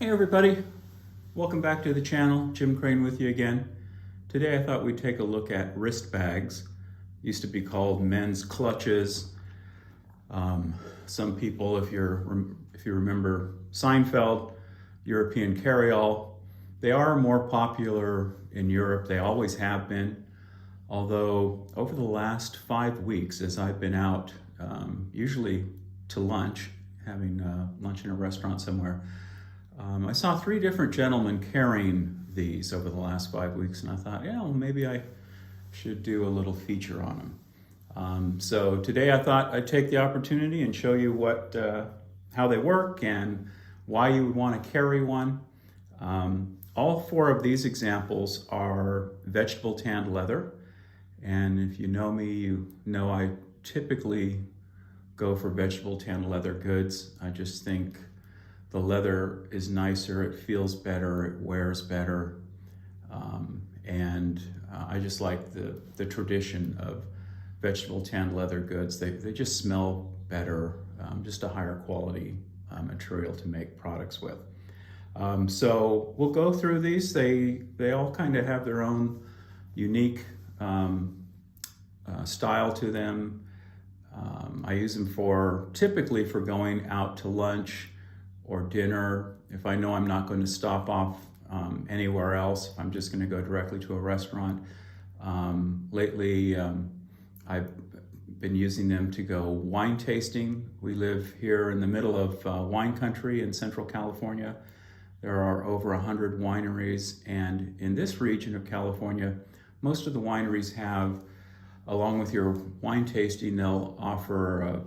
Hey everybody, welcome back to the channel. Jim Crane with you again. Today I thought we'd take a look at wrist bags. Used to be called men's clutches. Some people, if you remember Seinfeld, European carry-all, they are more popular in Europe. They always have been. Although over the last 5 weeks, as I've been out, usually to lunch, having lunch in a restaurant somewhere, I saw 3 different gentlemen carrying these over the last 5 weeks, and I thought, yeah, well, maybe I should do a little feature on them. So today I thought I'd take the opportunity and show you how they work and why you would want to carry one. All 4 of these examples are vegetable tanned leather, and if you know me, you know I typically go for vegetable tanned leather goods. I just think the leather is nicer, it feels better, it wears better, and I just like the tradition of vegetable tanned leather goods. They just smell better, just a higher quality material to make products with. So we'll go through these. They all kind of have their own unique style to them. I use them typically for going out to lunch or dinner. If I know I'm not going to stop off anywhere else, if I'm just going to go directly to a restaurant. Lately, I've been using them to go wine tasting. We live here in the middle of wine country in Central California. There are over 100 wineries, and in this region of California, most of the wineries have, along with your wine tasting, they'll offer a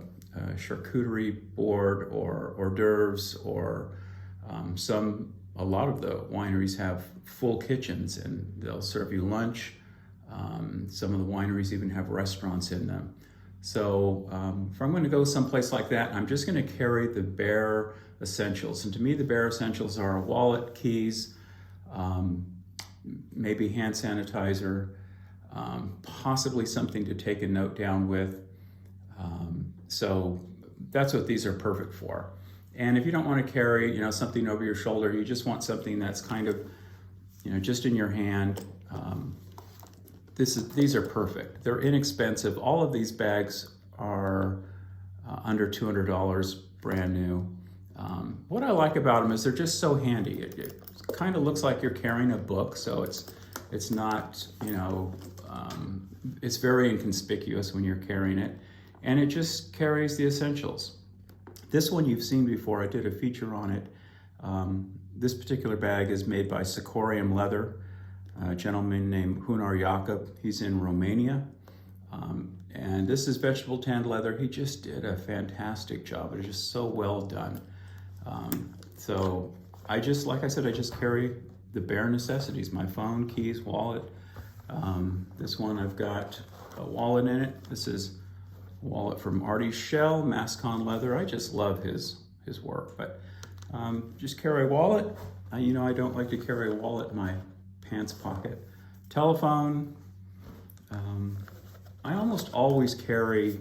charcuterie board or hors d'oeuvres, or a lot of the wineries have full kitchens and they'll serve you lunch. Some of the wineries even have restaurants in them. So if I'm going to go someplace like that, I'm just going to carry the bare essentials. And to me, the bare essentials are a wallet, keys, maybe hand sanitizer, possibly something to take a note down with. So that's what these are perfect for. And if you don't want to carry, something over your shoulder, you just want something that's kind of, just in your hand. These are perfect. They're inexpensive. All of these bags are under $200, brand new. What I like about them is they're just so handy. It kind of looks like you're carrying a book, so it's not, it's very inconspicuous when you're carrying it. And it just carries the essentials. This one you've seen before. I did a feature on it. This particular bag is made by Sicorium leather, a gentleman named Hunar Jakob. He's in Romania. And this is vegetable tanned leather. He just did a fantastic job. It is just so well done. So like I said, I just carry the bare necessities: my phone, keys, wallet. This one, I've got a wallet in it. This is wallet from Artie Shell, Mascon leather. I just love his work, but just carry a wallet. I don't like to carry a wallet in my pants pocket. Telephone. I almost always carry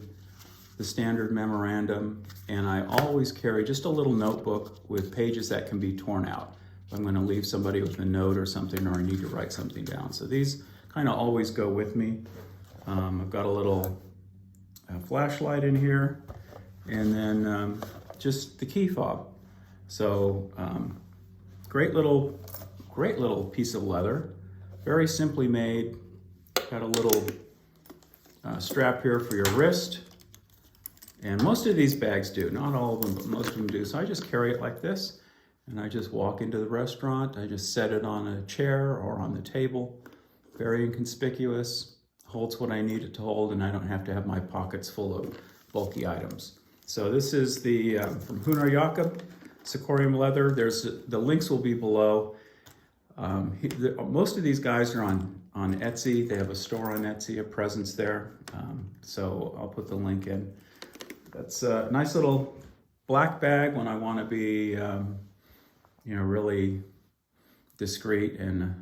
the standard memorandum, and I always carry just a little notebook with pages that can be torn out if I'm going to leave somebody with a note or something, or I need to write something down. So these kind of always go with me. I've got a little flashlight in here, and then just the key fob. So great little piece of leather, very simply made. Got a little strap here for your wrist, and most of these bags do, not all of them, but most of them do. So I just carry it like this, and I just walk into the restaurant. I just set it on a chair or on the table. Very inconspicuous. Holds what I need it to hold, and I don't have to have my pockets full of bulky items. So this is the from Hunar Jakob, Sicorium leather. The links will be below. Most of these guys are on Etsy. They have a store on Etsy, a presence there. So I'll put the link in. That's a nice little black bag when I want to be, really discreet and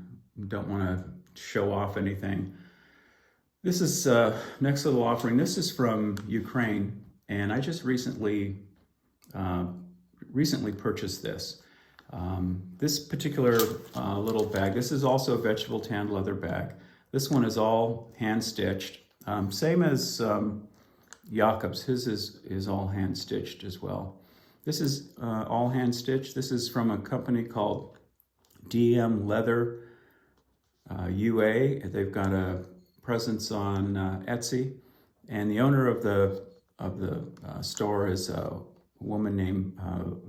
don't want to show off anything. This is next little offering. This is from Ukraine, and I just recently purchased this. This particular little bag, this is also a vegetable tanned leather bag. This one is all hand stitched, same as Jakob's. His is all hand stitched as well. This is all hand stitched. This is from a company called DM Leather UA. They've got a presence on Etsy, and the owner of the store is a woman named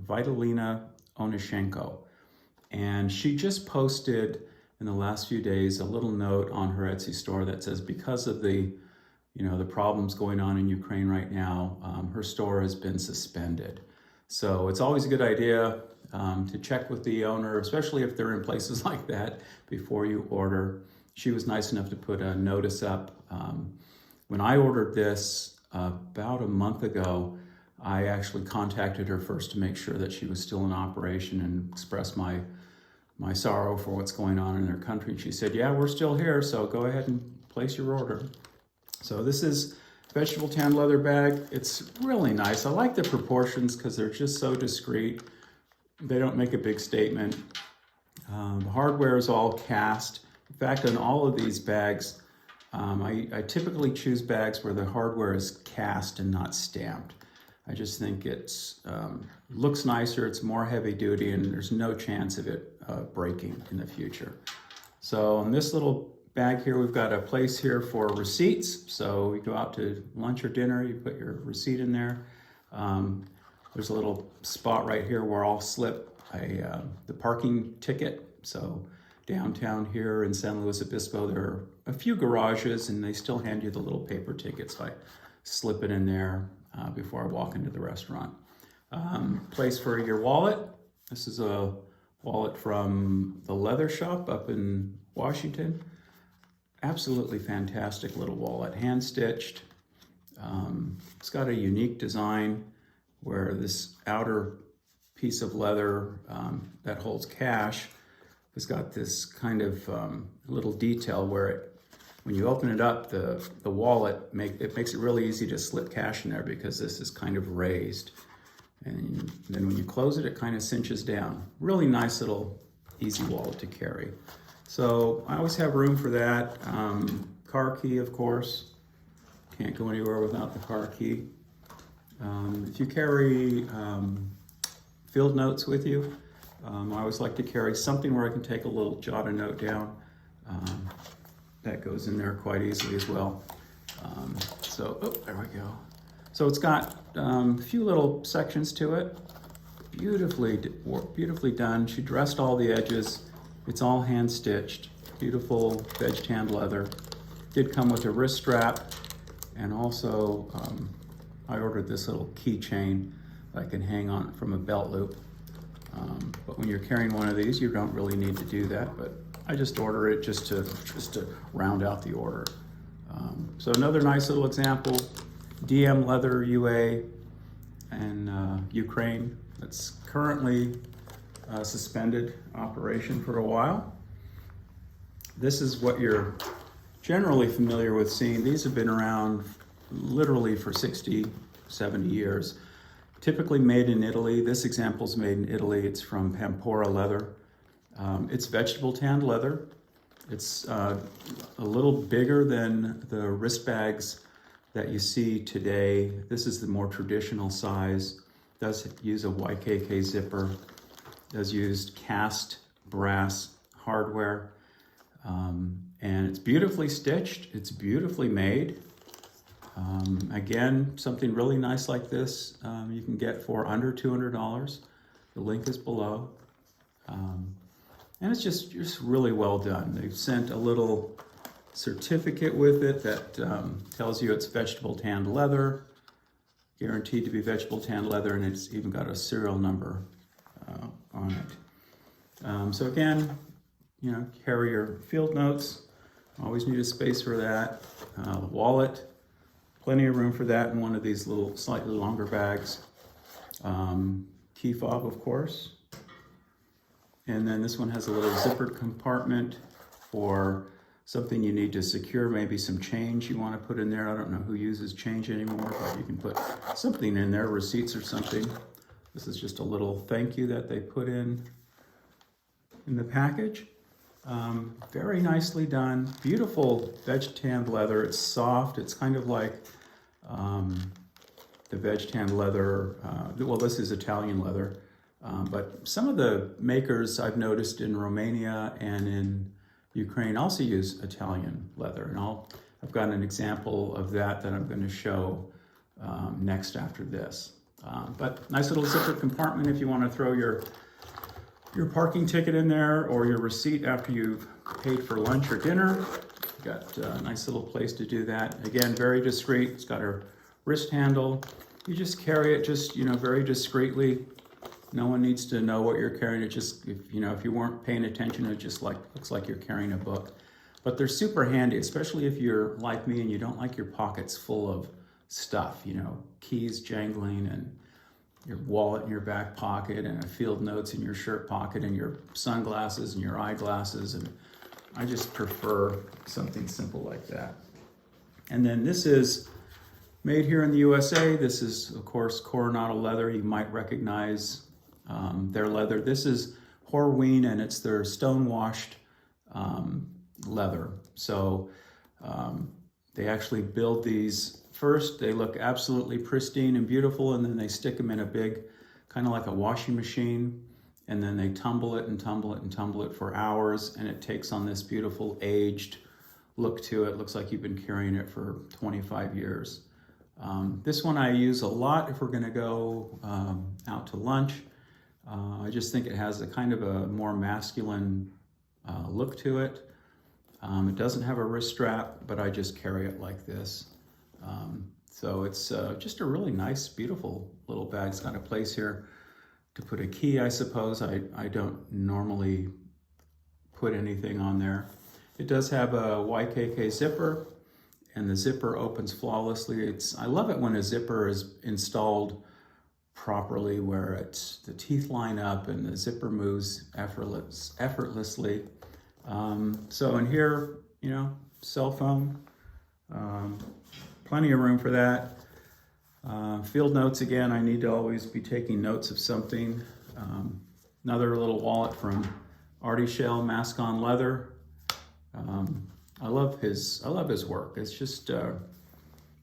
Vitalina Onishenko, and she just posted in the last few days a little note on her Etsy store that says, because of the problems going on in Ukraine right now, her store has been suspended. So it's always a good idea to check with the owner, especially if they're in places like that, before you order. She was nice enough to put a notice up. When I ordered this about a month ago, I actually contacted her first to make sure that she was still in operation and express my sorrow for what's going on in their country. And she said, yeah, we're still here, so go ahead and place your order. So this is vegetable tanned leather bag. It's really nice. I like the proportions because they're just so discreet. They don't make a big statement. The hardware is all cast. In fact, on all of these bags, I typically choose bags where the hardware is cast and not stamped. I just think it's looks nicer, it's more heavy duty, and there's no chance of it breaking in the future. So in this little bag here, we've got a place here for receipts. So you go out to lunch or dinner, you put your receipt in there. There's a little spot right here where I'll slip the parking ticket. So downtown here in San Luis Obispo, there are a few garages and they still hand you the little paper tickets. So I slip it in there before I walk into the restaurant. Place for your wallet. This is a wallet from the leather shop up in Washington. Absolutely fantastic little wallet, hand stitched. It's got a unique design where this outer piece of leather that holds cash has got this kind of little detail where when you open it up, the wallet makes it really easy to slip cash in there because this is kind of raised. And then when you close it, it kind of cinches down. Really nice little easy wallet to carry. So I always have room for that. Car key, of course. Can't go anywhere without the car key. If you carry field notes with you, I always like to carry something where I can take a little jot a note down. That goes in there quite easily as well. There we go. So it's got a few little sections to it. Beautifully done. She dressed all the edges. It's all hand stitched. Beautiful veg tanned leather. Did come with a wrist strap, and also I ordered this little keychain that I can hang on from a belt loop. But when you're carrying one of these, you don't really need to do that. But I just order it just to round out the order. So another nice little example. DM Leather UA and Ukraine. That's currently suspended operation for a while. This is what you're generally familiar with seeing. These have been around literally for 60, 70 years. Typically made in Italy. This example is made in Italy. It's from Pampora leather. It's vegetable tanned leather. It's a little bigger than the wrist bags that you see today. This is the more traditional size. Does use a YKK zipper. Does use cast brass hardware. And it's beautifully stitched. It's beautifully made. Again, something really nice like this you can get for under $200. The link is below. And it's just really well done. They've sent a little certificate with it that tells you it's vegetable tanned leather, guaranteed to be vegetable tanned leather, and it's even got a serial number on it. So again, carry your field notes. Always need a space for that. The wallet, plenty of room for that in one of these little slightly longer bags. Key fob, of course. And then this one has a little zippered compartment for something you need to secure, maybe some change you want to put in there. I don't know who uses change anymore, but you can put something in there, receipts or something. This is just a little thank you that they put in. in the package. Very nicely done. Beautiful veg tanned leather. It's soft. It's kind of like the veg tanned leather. Well, this is Italian leather. But some of the makers I've noticed in Romania and in Ukraine also use Italian leather. And I've got an example of that I'm going to show next after this. But nice little zipper compartment if you want to throw your parking ticket in there or your receipt after you've paid for lunch or dinner. Got a nice little place to do that. Again, very discreet. It's got a wrist handle. You just carry it just, very discreetly. No one needs to know what you're carrying. It just, if you weren't paying attention, it just looks like you're carrying a book. But they're super handy, especially if you're like me and you don't like your pockets full of stuff, keys jangling and your wallet in your back pocket and a field notes in your shirt pocket and your sunglasses and your eyeglasses. And I just prefer something simple like that. And then this is made here in the USA. This is, of course, Coronado leather. You might recognize their leather. This is Horween, and it's their stone-washed leather. So they actually build these first. They look absolutely pristine and beautiful, and then they stick them in a big, kind of like a washing machine, and then they tumble it and tumble it and tumble it for hours, and it takes on this beautiful aged look to it. Looks like you've been carrying it for 25 years. This one I use a lot if we're going to go out to lunch. I just think it has a kind of a more masculine look to it. It doesn't have a wrist strap, but I just carry it like this. So it's just a really nice, beautiful little bag. It's got a place here to put a key, I suppose. I don't normally put anything on there. It does have a YKK zipper, and the zipper opens flawlessly. I love it when a zipper is installed properly, where the teeth line up and the zipper moves effortlessly. So in here, cell phone, plenty of room for that. Field notes, again, I need to always be taking notes of something. Another little wallet from Artie Shell, mask on leather. I love his work. It's just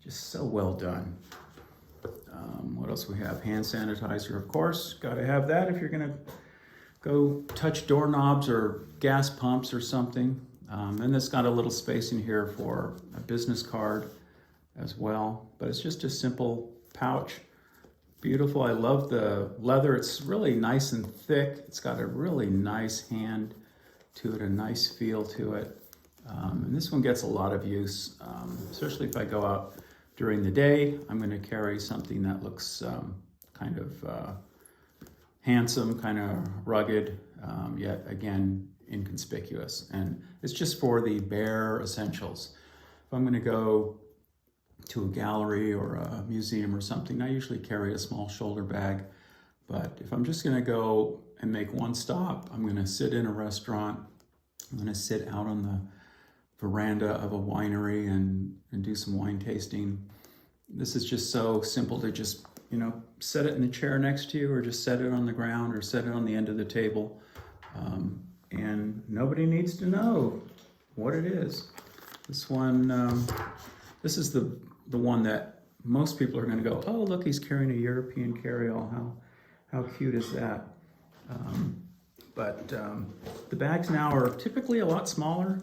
so well done. What else we have? Hand sanitizer, of course. Got to have that if you're gonna go touch doorknobs or gas pumps or something. And it's got a little space in here for a business card as well. But it's just a simple pouch. Beautiful. I love the leather. It's really nice and thick. It's got a really nice hand to it, a nice feel to it. And this one gets a lot of use, especially if I go out during the day. I'm going to carry something that looks kind of handsome, kind of rugged, yet again inconspicuous. And it's just for the bare essentials. If I'm going to go to a gallery or a museum or something, I usually carry a small shoulder bag. But if I'm just going to go and make one stop, I'm going to sit in a restaurant, I'm going to sit out on the veranda of a winery and do some wine tasting. This is just so simple to just, set it in the chair next to you, or just set it on the ground, or set it on the end of the table. And nobody needs to know what it is. This one, this is the one that most people are going to go, oh, look, he's carrying a European carry-all. How cute is that? But the bags now are typically a lot smaller.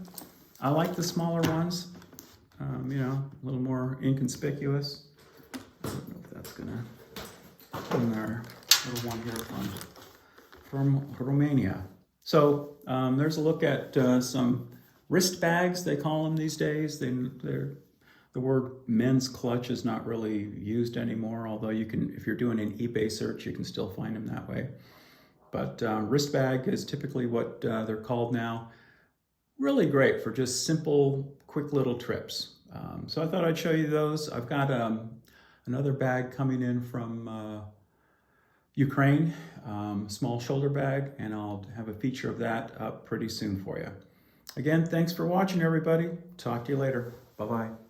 I like the smaller ones, a little more inconspicuous. I don't know if that's gonna, and our little one here from Romania. So there's a look at some wrist bags, they call them these days. The word men's clutch is not really used anymore, although you can, if you're doing an eBay search, you can still find them that way. But wrist bag is typically what they're called now. Really great for just simple, quick little trips. So I thought I'd show you those. I've got another bag coming in from Ukraine, small shoulder bag, and I'll have a feature of that up pretty soon for you. Again, thanks for watching, everybody. Talk to you later. Bye-bye.